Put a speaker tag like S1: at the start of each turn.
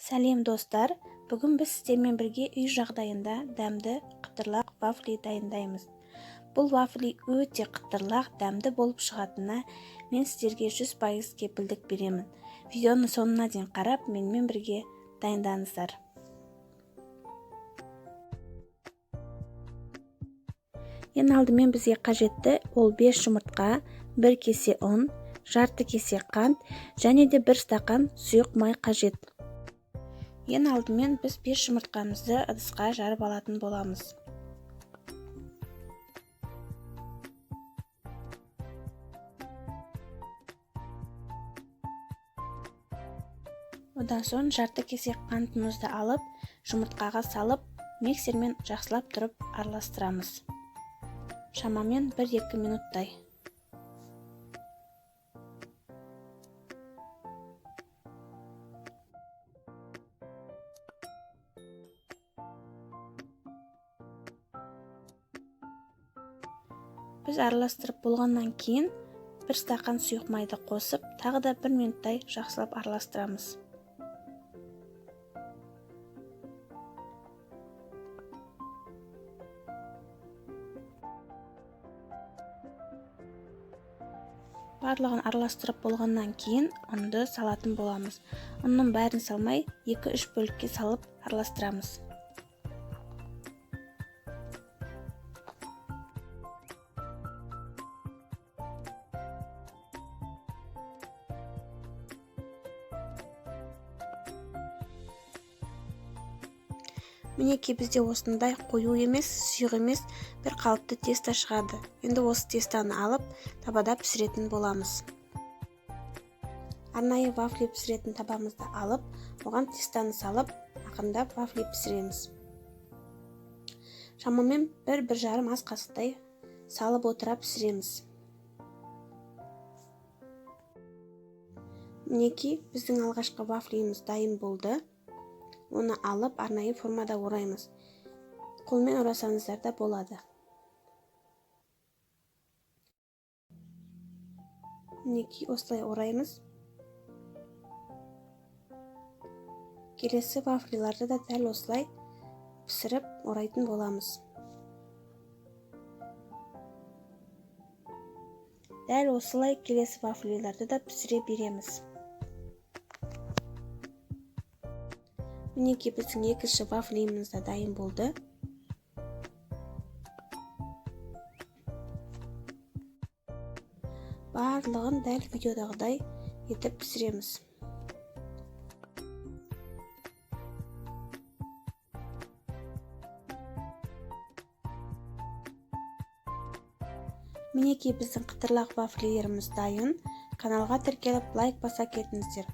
S1: Сәлем достар, бүгін біз сіздермен бірге үй жағдайында дәмді қытырлақ вафли дайындаймыз. Бұл вафли өте қытырлақ, дәмді болып шығатынына мен сіздерге 100% кепілдік беремін. Видеоны соңына дейін қарап, менімен бірге дайындаңыздар. Ең алдымен бізге қажетті ол 5 жұмыртқа, 1 кесе ұн, жарты кесе қант және де 1 стақан сұйық май қажет. Ең алдымен біз 5 жұмыртқамызды ыдысқа жарып алатын боламыз. Одан соң жарты кесе қантымызды алып, жұмыртқаға салып, миксермен жақсылап тұрып араластырамыз. Шамамен 1-2 минуттай. Біз араластырып болғаннан кейін 1 стақан сұйық майды қосып, тағы да 1 минуттай жақсылап араластырамыз. Барлығын араластырып болғаннан кейін ұнды салатын боламыз. Ұнның бәрін салмай 2-3 бөлікке салып араластырамыз. Мінекей бізде осындай қою емес, сұйық емес бір қалыпты теста шығады. Енді осы тестаны алып, табада пісіретін боламыз. Арнайы вафли пісіретін табамызды алып, оған тестаны салып, ақырындап вафли пісіреміз. Шамамен 1-1,5 ас қасықтай салып отыра пісіреміз. Мінекей біздің алғашқы вафлиміз дайын болды. Оны алып, арнайы формада ораймыз. Қолмен орасаңыздар да болады. Мінекей осылай ораймыз. Келесі вафлиларды да дәл осылай пісіріп орайтын боламыз. Дәл осылай келесі вафлиларды да пісіре береміз. Мінекей біздің екінші вафлиміз да дайын болды. Барлығын дәл видеодағыдай етіп пісіреміз. Мінекей біздің қытырлақ вафлилеріміз дайын. Каналға тіркеліп лайк баса кетіңіздер.